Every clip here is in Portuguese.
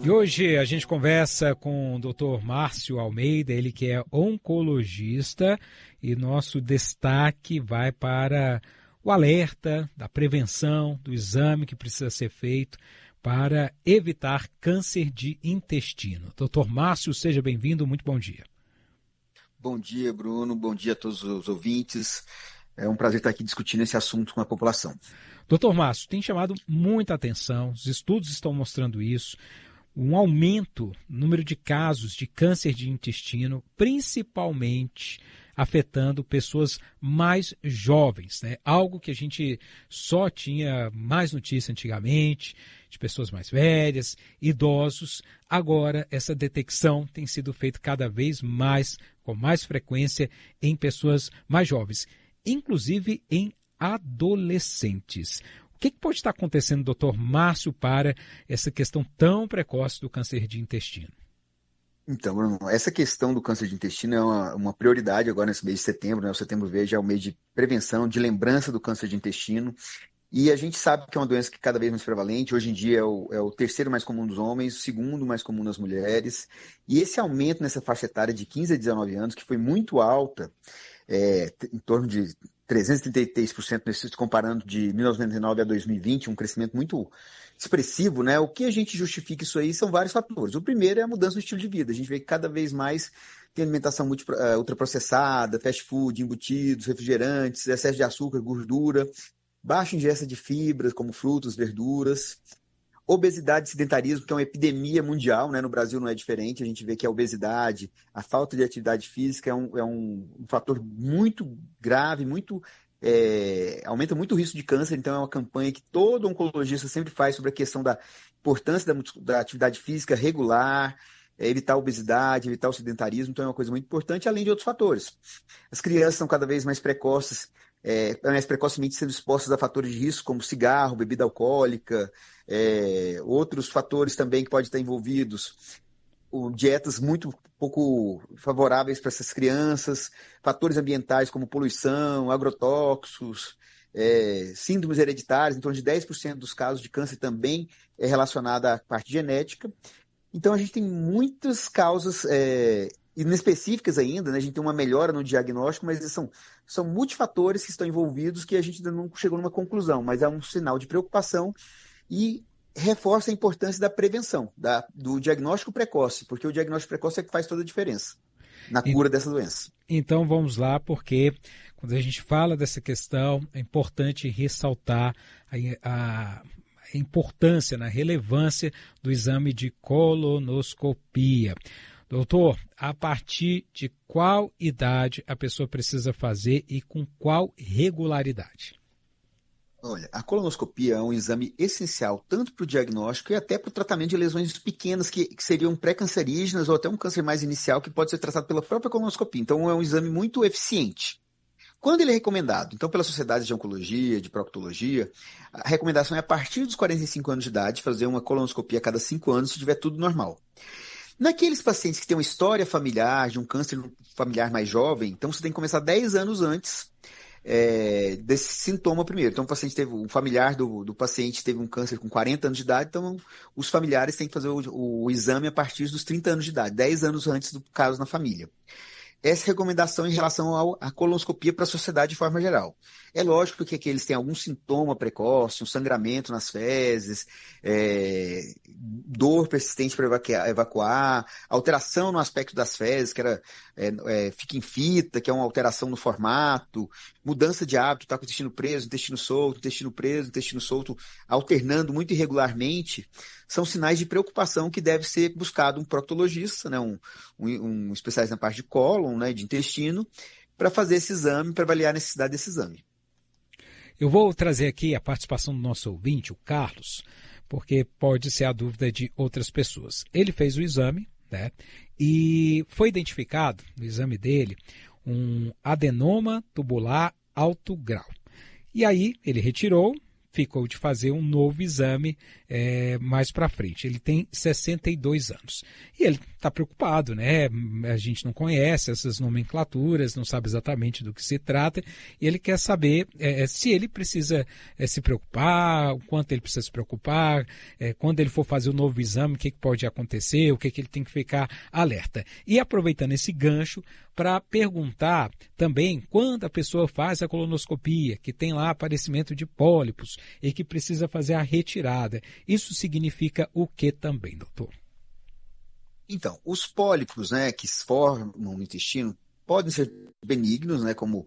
E hoje a gente conversa com o Dr. Márcio Almeida, ele que é oncologista, e nosso destaque vai para o alerta da prevenção, do exame que precisa ser feito para evitar câncer de intestino. Dr. Márcio, seja bem-vindo, muito bom dia. Bom dia, Bruno, bom dia a todos os ouvintes. É um prazer estar aqui discutindo esse assunto com a população. Dr. Márcio, tem chamado muita atenção, os estudos estão mostrando isso, um aumento no número de casos de câncer de intestino, principalmente afetando pessoas mais jovens, né? Algo que a gente só tinha mais notícia antigamente, de pessoas mais velhas, idosos. Agora, essa detecção tem sido feita cada vez mais, com mais frequência, em pessoas mais jovens, inclusive em adolescentes. O que pode estar acontecendo, doutor Márcio, para essa questão tão precoce do câncer de intestino? Então, Bruno, essa questão do câncer de intestino é uma prioridade agora nesse mês de setembro, né? O Setembro Verde é o mês de prevenção, de lembrança do câncer de intestino. E a gente sabe que é uma doença que é cada vez mais prevalente. Hoje em dia é o terceiro mais comum dos homens, o segundo mais comum nas mulheres. E esse aumento nessa faixa etária de 15 a 19 anos, que foi muito alta, em torno de 333%, comparando de 1999 a 2020, um crescimento muito expressivo, né? O que a gente justifica isso aí são vários fatores. O primeiro é a mudança do estilo de vida. A gente vê que cada vez mais tem alimentação ultraprocessada, fast food, embutidos, refrigerantes, excesso de açúcar, gordura, baixa ingesta de fibras, como frutas, verduras. Obesidade e sedentarismo, que é uma epidemia mundial, né? No Brasil não é diferente, a gente vê que a obesidade, a falta de atividade física é um fator muito grave, aumenta muito o risco de câncer. Então é uma campanha que todo oncologista sempre faz sobre a questão da importância da atividade física regular, evitar a obesidade, evitar o sedentarismo. Então é uma coisa muito importante, além de outros fatores. As crianças são cada vez mais precoces, mais precocemente sendo expostas a fatores de risco, como cigarro, bebida alcoólica, outros fatores também que podem estar envolvidos, dietas muito pouco favoráveis para essas crianças, fatores ambientais como poluição, agrotóxicos, síndromes hereditárias. Em torno de 10% dos casos de câncer também é relacionada à parte genética. Então a gente tem muitas causas inespecíficas ainda, né? A gente tem uma melhora no diagnóstico, mas são multifatores que estão envolvidos que a gente ainda não chegou numa conclusão, mas é um sinal de preocupação e reforça a importância da prevenção, do diagnóstico precoce, porque o diagnóstico precoce é que faz toda a diferença na cura dessa doença. Então vamos lá, porque quando a gente fala dessa questão, é importante ressaltar a importância, a relevância do exame de colonoscopia. Doutor, a partir de qual idade a pessoa precisa fazer e com qual regularidade? Olha, a colonoscopia é um exame essencial tanto para o diagnóstico e até para o tratamento de lesões pequenas que seriam pré-cancerígenas ou até um câncer mais inicial que pode ser tratado pela própria colonoscopia. Então é um exame muito eficiente. Quando ele é recomendado? Então, pela Sociedade de Oncologia, de Proctologia, a recomendação é a partir dos 45 anos de idade fazer uma colonoscopia a cada 5 anos se tiver tudo normal. Naqueles pacientes que têm uma história familiar, de um câncer familiar mais jovem, então você tem que começar 10 anos antes desse sintoma primeiro. Então o familiar do paciente teve um câncer com 40 anos de idade, então os familiares têm que fazer o exame a partir dos 30 anos de idade, 10 anos antes do caso na família. Essa recomendação em relação à colonoscopia para a sociedade de forma geral. É lógico que aqueles têm algum sintoma precoce, um sangramento nas fezes, dor persistente para evacuar, alteração no aspecto das fezes, que fica em fita, que é uma alteração no formato, mudança de hábito, tá com o intestino preso, intestino solto, intestino preso, intestino solto, alternando muito irregularmente, são sinais de preocupação que deve ser buscado um proctologista, né, um especialista na parte de cólon, né, de intestino, para fazer esse exame, para avaliar a necessidade desse exame. Eu vou trazer aqui a participação do nosso ouvinte, o Carlos, porque pode ser a dúvida de outras pessoas. Ele fez o exame, né, e foi identificado no exame dele um adenoma tubular alto grau. E aí ele retirou, ficou de fazer um novo exame mais para frente. Ele tem 62 anos. E ele está preocupado, né? A gente não conhece essas nomenclaturas, não sabe exatamente do que se trata, e ele quer saber se ele precisa se preocupar, o quanto ele precisa se preocupar, quando ele for fazer o novo exame, o que pode acontecer, o que ele tem que ficar alerta. E aproveitando esse gancho, para perguntar também quando a pessoa faz a colonoscopia, que tem lá aparecimento de pólipos e que precisa fazer a retirada. Isso significa o que também, doutor? Então, os pólipos, né, que se formam no intestino podem ser benignos, né, como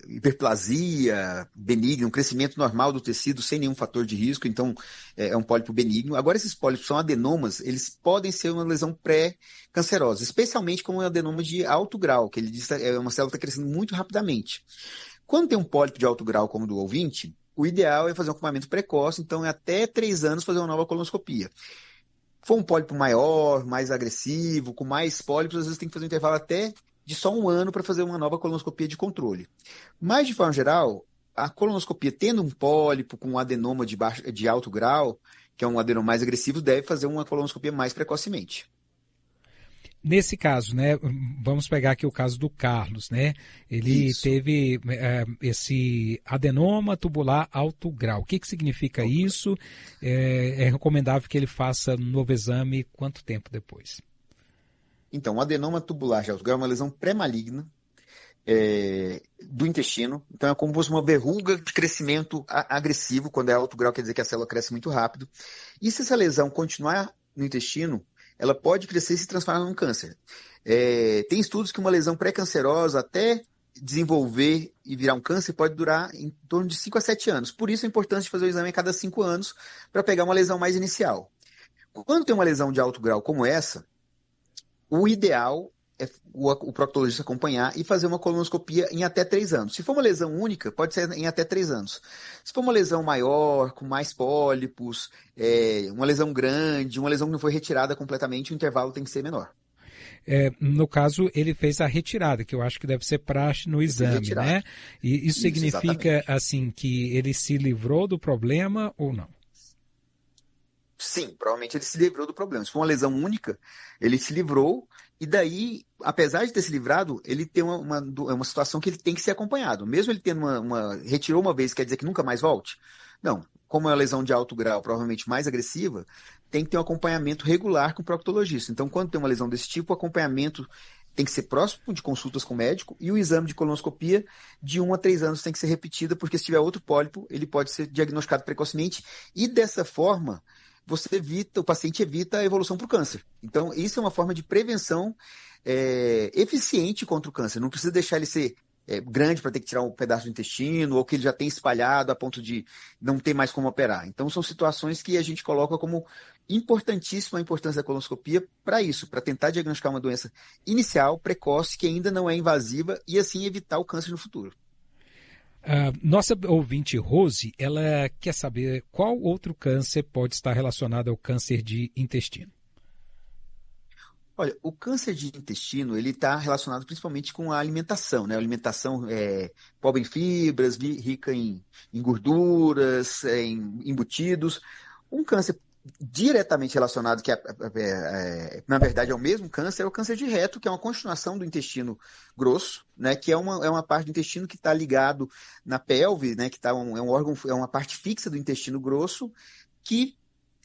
hiperplasia benigna, um crescimento normal do tecido sem nenhum fator de risco, então é um pólipo benigno. Agora, esses pólipos são adenomas, eles podem ser uma lesão pré-cancerosa, especialmente como um adenoma de alto grau, que ele diz que é uma célula que está crescendo muito rapidamente. Quando tem um pólipo de alto grau, como o do ouvinte, o ideal é fazer um acompanhamento precoce, então é até 3 anos fazer uma nova colonoscopia. For um pólipo maior, mais agressivo, com mais pólipos, às vezes tem que fazer um intervalo até de só 1 ano para fazer uma nova colonoscopia de controle. Mas, de forma geral, a colonoscopia tendo um pólipo com um adenoma de alto grau, que é um adenoma mais agressivo, deve fazer uma colonoscopia mais precocemente. Nesse caso, né, vamos pegar aqui o caso do Carlos, né? Ele teve esse adenoma tubular alto grau. O que significa isso? É recomendável que ele faça um novo exame quanto tempo depois? Então, o adenoma tubular de alto grau é uma lesão pré-maligna do intestino. Então, é como se fosse uma verruga de crescimento agressivo. Quando é alto grau, quer dizer que a célula cresce muito rápido. E se essa lesão continuar no intestino, ela pode crescer e se transformar num câncer. Tem estudos que uma lesão pré-cancerosa, até desenvolver e virar um câncer, pode durar em torno de 5 a 7 anos. Por isso, é importante fazer o exame a cada 5 anos para pegar uma lesão mais inicial. Quando tem uma lesão de alto grau como essa, o ideal é o proctologista acompanhar e fazer uma colonoscopia em até 3 anos. Se for uma lesão única, pode ser em até 3 anos. Se for uma lesão maior, com mais pólipos, uma lesão grande, uma lesão que não foi retirada completamente, o intervalo tem que ser menor. No caso, ele fez a retirada, que eu acho que deve ser praxe no exame, né? E isso significa, exatamente, assim, que ele se livrou do problema ou não? Sim, provavelmente ele se livrou do problema. Se for uma lesão única, ele se livrou, e daí, apesar de ter se livrado, ele tem uma situação que ele tem que ser acompanhado. Mesmo ele tendo retirou uma vez, quer dizer que nunca mais volte? Não. Como é uma lesão de alto grau, provavelmente mais agressiva, tem que ter um acompanhamento regular com o proctologista. Então, quando tem uma lesão desse tipo, o acompanhamento tem que ser próximo de consultas com o médico, e o exame de colonoscopia de 1 a 3 anos tem que ser repetido, porque se tiver outro pólipo, ele pode ser diagnosticado precocemente, e dessa forma o paciente evita a evolução para o câncer. Então, isso é uma forma de prevenção eficiente contra o câncer. Não precisa deixar ele ser grande para ter que tirar um pedaço do intestino, ou que ele já tem espalhado a ponto de não ter mais como operar. Então, são situações que a gente coloca como importantíssima a importância da colonoscopia para isso, para tentar diagnosticar uma doença inicial, precoce, que ainda não é invasiva, e assim evitar o câncer no futuro. Nossa ouvinte Rose, ela quer saber qual outro câncer pode estar relacionado ao câncer de intestino. Olha, o câncer de intestino, ele está relacionado principalmente com a alimentação, né? A alimentação pobre em fibras, rica em gorduras, em embutidos. Um câncer diretamente relacionado, que na verdade é o mesmo câncer, é o câncer de reto, que é uma continuação do intestino grosso, né? Que é uma parte do intestino que está ligado na pelve, né? Que é um órgão, é uma parte fixa do intestino grosso, que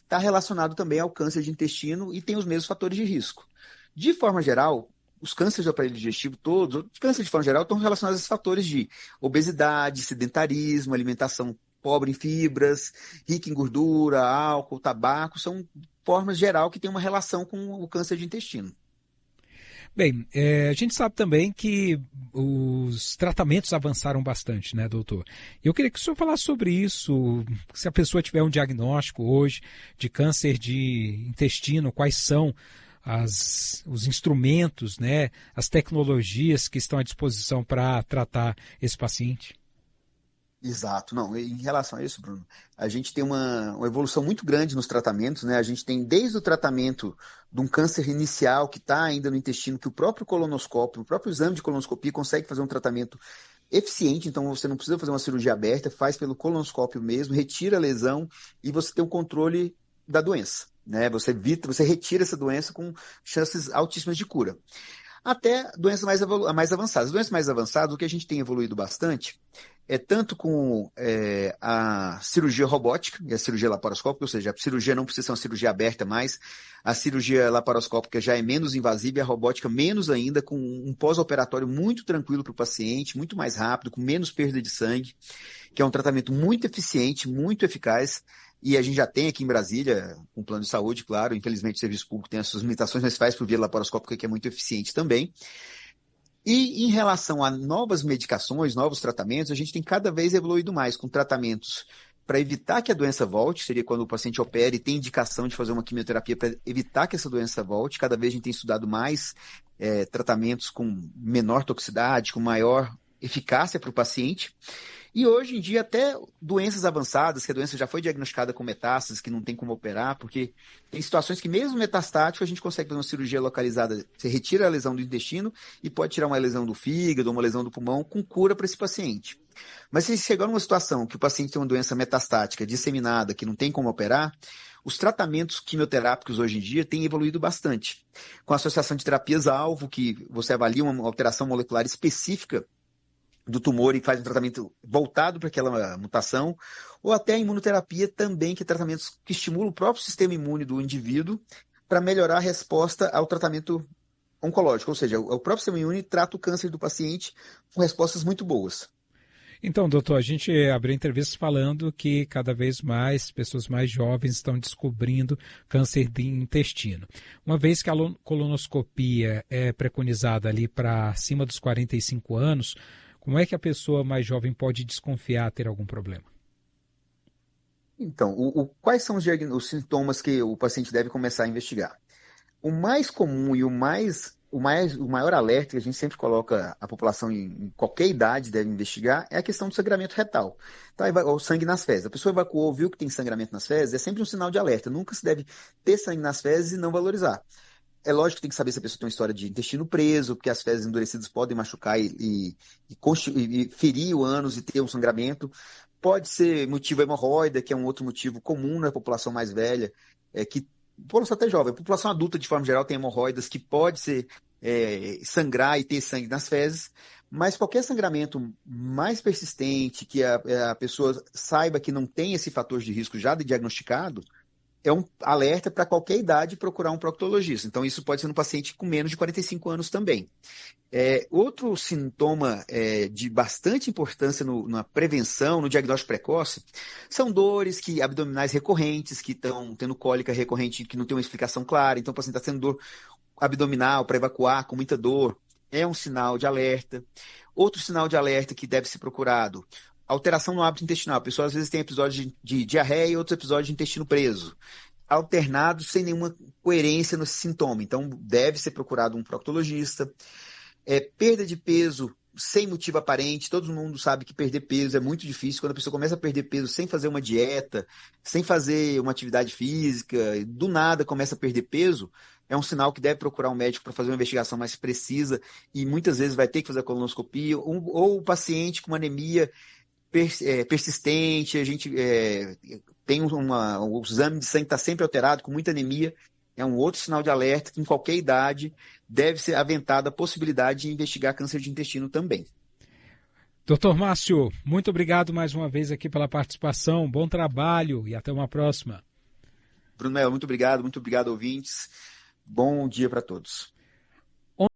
está relacionado também ao câncer de intestino e tem os mesmos fatores de risco. De forma geral, os cânceres do aparelho digestivo todos, os cânceres de forma geral, estão relacionados a esses fatores de obesidade, sedentarismo, alimentação pobre em fibras, rica em gordura, álcool, tabaco, são formas geral que têm uma relação com o câncer de intestino. Bem, a gente sabe também que os tratamentos avançaram bastante, né, doutor? Eu queria que o senhor falasse sobre isso. Se a pessoa tiver um diagnóstico hoje de câncer de intestino, quais são os instrumentos, né, as tecnologias que estão à disposição para tratar esse paciente? Exato. Não, em relação a isso, Bruno, a gente tem uma evolução muito grande nos tratamentos, né? A gente tem desde o tratamento de um câncer inicial que está ainda no intestino, que o próprio colonoscópio, o próprio exame de colonoscopia consegue fazer um tratamento eficiente, então você não precisa fazer uma cirurgia aberta, faz pelo colonoscópio mesmo, retira a lesão e você tem um controle da doença, né? Você retira essa doença com chances altíssimas de cura. Até doenças mais avançadas. Doenças mais avançadas, o que a gente tem evoluído bastante é tanto com a cirurgia robótica e a cirurgia laparoscópica, ou seja, a cirurgia não precisa ser uma cirurgia aberta mais, a cirurgia laparoscópica já é menos invasiva e a robótica menos ainda, com um pós-operatório muito tranquilo para o paciente, muito mais rápido, com menos perda de sangue, que é um tratamento muito eficiente, muito eficaz, e a gente já tem aqui em Brasília, com plano de saúde, claro, infelizmente o serviço público tem as suas limitações, mas faz por via laparoscópica, que é muito eficiente também. E em relação a novas medicações, novos tratamentos, a gente tem cada vez evoluído mais com tratamentos para evitar que a doença volte, seria quando o paciente opera e tem indicação de fazer uma quimioterapia para evitar que essa doença volte. Cada vez a gente tem estudado mais tratamentos com menor toxicidade, com maior eficácia para o paciente. E hoje em dia até doenças avançadas, que a doença já foi diagnosticada com metástases, que não tem como operar, porque tem situações que mesmo metastático a gente consegue fazer uma cirurgia localizada, você retira a lesão do intestino e pode tirar uma lesão do fígado, uma lesão do pulmão com cura para esse paciente. Mas se chegar numa situação que o paciente tem uma doença metastática, disseminada, que não tem como operar, os tratamentos quimioterápicos hoje em dia têm evoluído bastante. Com a associação de terapias-alvo, que você avalia uma alteração molecular específica do tumor e faz um tratamento voltado para aquela mutação, ou até a imunoterapia também, que é tratamentos que estimulam o próprio sistema imune do indivíduo para melhorar a resposta ao tratamento oncológico, ou seja, o próprio sistema imune trata o câncer do paciente com respostas muito boas. Então, doutor, a gente abriu entrevistas falando que cada vez mais pessoas mais jovens estão descobrindo câncer de intestino. Uma vez que a colonoscopia é preconizada ali para acima dos 45 anos, como é que a pessoa mais jovem pode desconfiar ter algum problema? Então, quais são os sintomas que o paciente deve começar a investigar? O mais comum e o maior alerta que a gente sempre coloca a população em qualquer idade deve investigar é a questão do sangramento retal. Tá? O sangue nas fezes. A pessoa evacuou, viu que tem sangramento nas fezes, é sempre um sinal de alerta. Nunca se deve ter sangue nas fezes e não valorizar. É lógico que tem que saber se a pessoa tem uma história de intestino preso, porque as fezes endurecidas podem machucar e ferir o ânus e ter um sangramento. Pode ser motivo hemorroida, que é um outro motivo comum na população mais velha, população até jovem. A população adulta, de forma geral, tem hemorroidas que pode ser sangrar e ter sangue nas fezes, mas qualquer sangramento mais persistente, que a pessoa saiba que não tem esse fator de risco já diagnosticado, é um alerta para qualquer idade procurar um proctologista. Então, isso pode ser no paciente com menos de 45 anos também. Outro sintoma de bastante importância na prevenção, no diagnóstico precoce, são dores abdominais recorrentes, que estão tendo cólica recorrente, que não tem uma explicação clara. Então, o paciente está tendo dor abdominal para evacuar, com muita dor. É um sinal de alerta. Outro sinal de alerta que deve ser procurado: alteração no hábito intestinal. A pessoa às vezes tem episódios de diarreia e outros episódios de intestino preso, alternados sem nenhuma coerência no sintoma. Então, deve ser procurado um proctologista. Perda de peso sem motivo aparente. Todo mundo sabe que perder peso é muito difícil. Quando a pessoa começa a perder peso sem fazer uma dieta, sem fazer uma atividade física, do nada começa a perder peso, é um sinal que deve procurar um médico para fazer uma investigação mais precisa e muitas vezes vai ter que fazer a colonoscopia, ou o paciente com uma anemia persistente, a gente tem o exame de sangue está sempre alterado, com muita anemia, é um outro sinal de alerta que em qualquer idade deve ser aventada a possibilidade de investigar câncer de intestino também. Doutor Márcio, muito obrigado mais uma vez aqui pela participação, bom trabalho e até uma próxima. Bruno Melo, muito obrigado ouvintes, bom dia para todos.